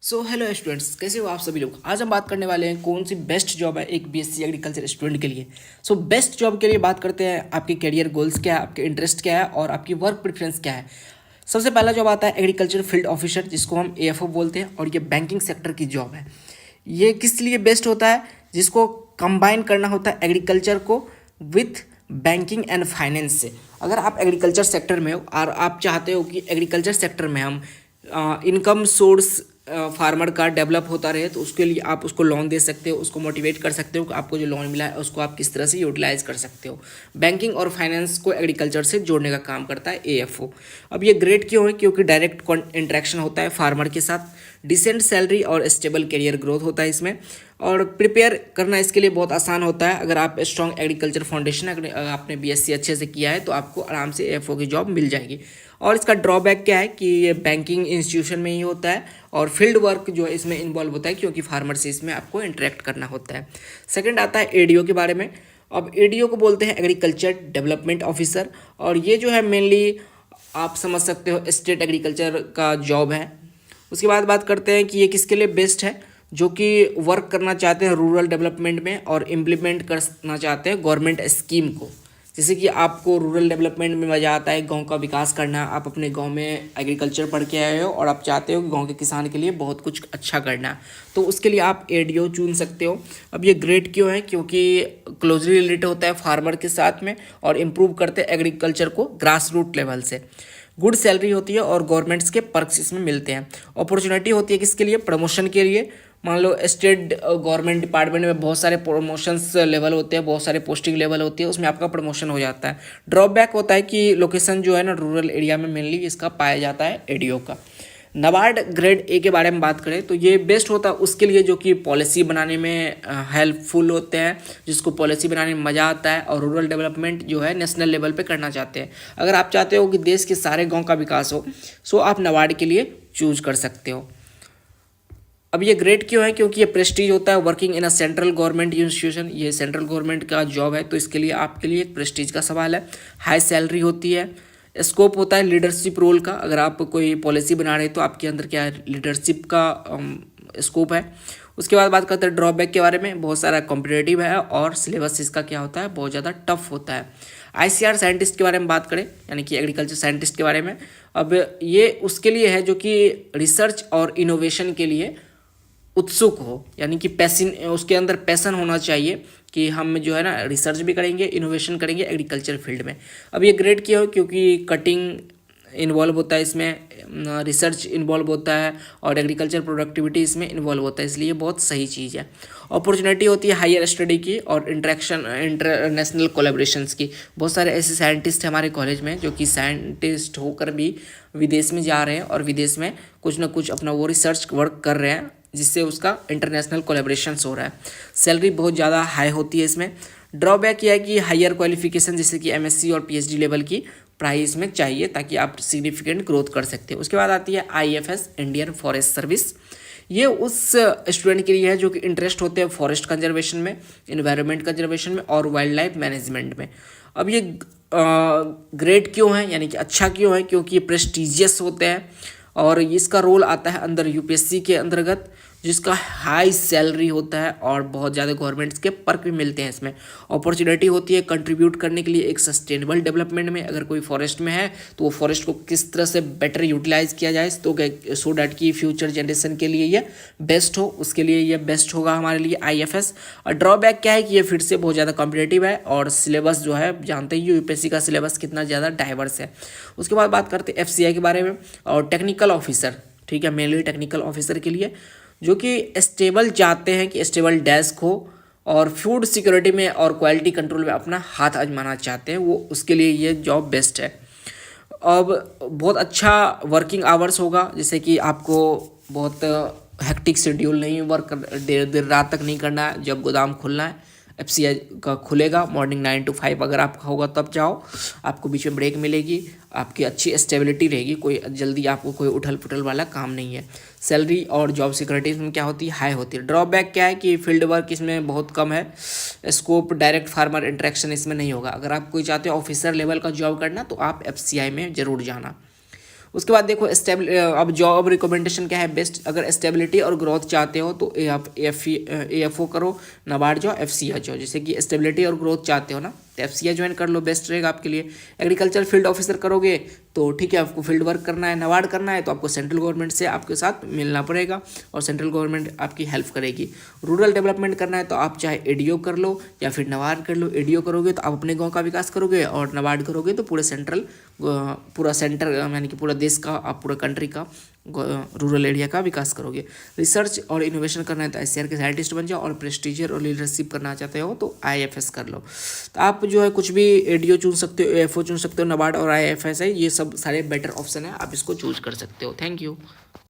Hello students, कैसे हो आप सभी लोग। आज हम बात करने वाले हैं कौन सी बेस्ट जॉब है एक बीएससी एग्रीकल्चर स्टूडेंट के लिए। बेस्ट जॉब के लिए बात करते हैं, आपके करियर गोल्स क्या है, आपके इंटरेस्ट क्या है और आपकी वर्क प्रेफरेंस क्या है। सबसे पहला जॉब आता है एग्रीकल्चर फील्ड ऑफिसर, जिसको हम एएफओ बोलते हैं, और ये बैंकिंग सेक्टर की जॉब है। ये किस लिए बेस्ट होता है? जिसको कंबाइन करना होता है एग्रीकल्चर को विथ बैंकिंग एंड फाइनेंस से। अगर आप एग्रीकल्चर सेक्टर में हो और आप चाहते हो कि एग्रीकल्चर सेक्टर में हम इनकम सोर्स फार्मर का डेवलप होता रहे, तो उसके लिए आप उसको लोन दे सकते हो, उसको मोटिवेट कर सकते हो कि आपको जो लोन मिला है उसको आप किस तरह से यूटिलाइज कर सकते हो। बैंकिंग और फाइनेंस को एग्रीकल्चर से जोड़ने का काम करता है एएफओ। अब ये ग्रेट क्यों है? क्योंकि डायरेक्ट इंटरेक्शन होता है फार्मर के साथ, डिसेंट सैलरी और स्टेबल करियर ग्रोथ होता है इसमें, और प्रिपेयर करना इसके लिए बहुत आसान होता है। अगर आप स्ट्रॉन्ग एग्रीकल्चर फाउंडेशन अगर आपने बीएससी अच्छे से किया है तो आपको आराम से एएफओ की जॉब मिल जाएगी। और इसका ड्रॉबैक क्या है कि ये बैंकिंग इंस्टीट्यूशन में ही होता है और फील्ड वर्क जो है इसमें इन्वॉल्व होता है, क्योंकि फार्मर से इसमें आपको इंटरेक्ट करना होता है। सेकंड आता है एडीओ के बारे में। अब एडीओ को बोलते हैं एग्रीकल्चर डेवलपमेंट ऑफिसर, और ये जो है मेनली आप समझ सकते हो स्टेट एग्रीकल्चर का जॉब है। उसके बाद बात करते हैं कि ये किसके लिए बेस्ट है, जो कि वर्क करना चाहते हैं रूरल डेवलपमेंट में और इम्प्लीमेंट करना चाहते हैं गवर्नमेंट स्कीम को। जैसे कि आपको रूरल डेवलपमेंट में मज़ा आता है, गांव का विकास करना, आप अपने गांव में एग्रीकल्चर पढ़ के आए हो और आप चाहते हो कि गांव के किसान के लिए बहुत कुछ अच्छा करना, तो उसके लिए आप एडीओ चुन सकते हो। अब ये ग्रेट क्यों है? क्योंकि क्लोजली रिलेटेड होता है फार्मर के साथ में और इम्प्रूव करते हैं एग्रीकल्चर को ग्रास रूट लेवल से। गुड सैलरी होती है और गवर्नमेंट्स के पर्क्स इसमें मिलते हैं। अपॉर्चुनिटी होती है किसके लिए? प्रमोशन के लिए। मान लो स्टेट गवर्नमेंट डिपार्टमेंट में बहुत सारे प्रमोशंस लेवल होते हैं, बहुत सारे पोस्टिंग लेवल होती है, उसमें आपका प्रमोशन हो जाता है। ड्रॉबैक होता है कि लोकेशन जो है ना रूरल एरिया में मेनली इसका पाया जाता है एडीओ का। नाबार्ड ग्रेड ए के बारे में बात करें तो ये बेस्ट होता है उसके लिए जो कि पॉलिसी बनाने में हेल्पफुल होते हैं, जिसको पॉलिसी बनाने में मज़ा आता है और रूरल डेवलपमेंट जो है नेशनल लेवल पे करना चाहते हैं। अगर आप चाहते हो कि देश के सारे गांव का विकास हो, सो आप नाबार्ड के लिए चूज कर सकते हो। अब ये ग्रेट क्यों है? क्योंकि ये प्रेस्टीज होता है working in a central government institution, ये सेंट्रल गवर्नमेंट का जॉब है, तो इसके लिए आपके लिए एक प्रेस्टीज का सवाल है। हाई सैलरी होती है, स्कोप होता है लीडरशिप रोल का। अगर आप कोई पॉलिसी बना रहे तो आपके अंदर क्या है, लीडरशिप का स्कोप है। उसके बाद बात करते हैं ड्रॉबैक के बारे में। बहुत सारा कॉम्पिटेटिव है और सिलेबस इसका क्या होता है, बहुत ज़्यादा टफ होता है। आईसीआर साइंटिस्ट के बारे में बात करें, यानी कि एग्रीकल्चर साइंटिस्ट के बारे में, अब ये उसके लिए है जो कि रिसर्च और इनोवेशन के लिए उत्सुक हो, यानी कि पैसन, उसके अंदर पैसन होना चाहिए कि हम जो है ना रिसर्च भी करेंगे, इनोवेशन करेंगे एग्रीकल्चर फील्ड में। अब ये ग्रेड क्यों हो? क्योंकि कटिंग इन्वॉल्व होता है इसमें, रिसर्च इन्वॉल्व होता है और एग्रीकल्चर प्रोडक्टिविटी इसमें इन्वॉल्व होता है, इसलिए ये बहुत सही चीज़ है। अपॉर्चुनिटी होती है हायर स्टडी की और इंटरनेशनल कोलेब्रेशंस की। बहुत सारे ऐसे साइंटिस्ट हैं हमारे कॉलेज में जो कि साइंटिस्ट होकर भी विदेश में जा रहे हैं और विदेश में कुछ ना कुछ अपना वो रिसर्च वर्क कर रहे हैं, जिससे उसका इंटरनेशनल कोलेब्रेशंस हो रहा है। सैलरी बहुत ज़्यादा हाई होती है इसमें। ड्रॉबैक यह है कि हायर क्वालिफिकेशन जैसे कि एमएससी और पीएचडी लेवल की पढ़ाई इसमें चाहिए ताकि आप सिग्निफिकेंट ग्रोथ कर सकते हो। उसके बाद आती है आईएफएस, इंडियन फॉरेस्ट सर्विस। ये उस स्टूडेंट के लिए है जो कि इंटरेस्ट होते हैं फॉरेस्ट कंजर्वेशन में, इन्वायरमेंट कंजर्वेशन में और वाइल्ड लाइफ मैनेजमेंट में। अब ये ग्रेट क्यों है, यानी कि अच्छा क्यों है? क्योंकि ये प्रेस्टिजियस होते हैं और इसका रोल आता है अंदर यूपीएससी के अंतर्गत, जिसका हाई सैलरी होता है और बहुत ज़्यादा गवर्नमेंट्स के पर्क भी मिलते हैं इसमें। अपॉर्चुनिटी होती है कंट्रीब्यूट करने के लिए एक सस्टेनेबल डेवलपमेंट में। अगर कोई फॉरेस्ट में है तो वो फॉरेस्ट को किस तरह से बेटर यूटिलाइज किया जाए, तो सो डैट की फ्यूचर जनरेशन के लिए ये बेस्ट हो, उसके लिए ये बेस्ट होगा हमारे लिए आईएफएस। और ड्रॉबैक क्या है कि ये फिर से बहुत ज़्यादा कॉम्पिटेटिव है और सिलेबस जो है जानते ही यूपीएससी का सिलेबस कितना ज़्यादा डाइवर्स है। उसके बाद बात करते हैं एफसीआई के बारे में और टेक्निकल ऑफिसर, ठीक है, मेनली टेक्निकल ऑफिसर के लिए जो कि स्टेबल चाहते हैं कि स्टेबल डेस्क हो और फूड सिक्योरिटी में और क्वालिटी कंट्रोल में अपना हाथ आजमाना चाहते हैं, वो उसके लिए ये जॉब बेस्ट है। अब बहुत अच्छा वर्किंग आवर्स होगा, जैसे कि आपको बहुत हेक्टिक शेड्यूल नहीं, वर्क देर देर रात तक नहीं करना है। जब गोदाम खुलना है एफसीआई का खुलेगा मॉर्निंग 9 to 5 अगर आपका होगा तब जाओ, आपको बीच में ब्रेक मिलेगी, आपकी अच्छी स्टेबिलिटी रहेगी, कोई जल्दी आपको कोई उठल पुठल वाला काम नहीं है। सैलरी और जॉब सिक्योरिटी इसमें क्या होती है, हाई होती है। ड्रॉबैक क्या है कि फील्ड वर्क इसमें बहुत कम है, स्कोप डायरेक्ट फार्मर इंटरेक्शन इसमें नहीं होगा। अगर आप कोई चाहते हो ऑफिसर लेवल का जॉब करना तो आप एफसीआई में ज़रूर जाना। उसके बाद देखो अब जॉब रिकमेंडेशन क्या है बेस्ट, अगर स्टेबिलिटी और ग्रोथ चाहते हो तो आप AFO करो, नाबार्ड जाओ, FCI जाओ। जैसे कि स्टेबिलिटी और ग्रोथ चाहते हो ना तो FCI ज्वाइन कर लो, बेस्ट रहेगा आपके लिए। एग्रीकल्चर फील्ड ऑफिसर करोगे तो ठीक है, आपको फील्ड वर्क करना है, नाबार्ड करना है तो आपको सेंट्रल गवर्नमेंट से आपके साथ मिलना पड़ेगा और सेंट्रल गवर्नमेंट आपकी हेल्प करेगी। रूरल डेवलपमेंट करना है तो आप चाहे ADO कर लो या फिर नाबार्ड कर लो। ADO करोगे तो आप अपने गाँव का विकास करोगे और नाबार्ड करोगे तो पूरे पूरा सेंटर यानी कि पूरा देश का, आप पूरा कंट्री का रूरल एरिया का विकास करोगे। रिसर्च और इनोवेशन करना है तो ICAR के साइंटिस्ट बन जाओ और प्रेस्टीजियर और लीडरशिप करना चाहते हो तो IFS कर लो। तो आप जो है कुछ भी ADO चुन सकते हो, AFO चुन सकते हो, नाबार्ड और IFS है, ये सब सारे बेटर ऑप्शन है, आप इसको चूज कर सकते हो। Thank you.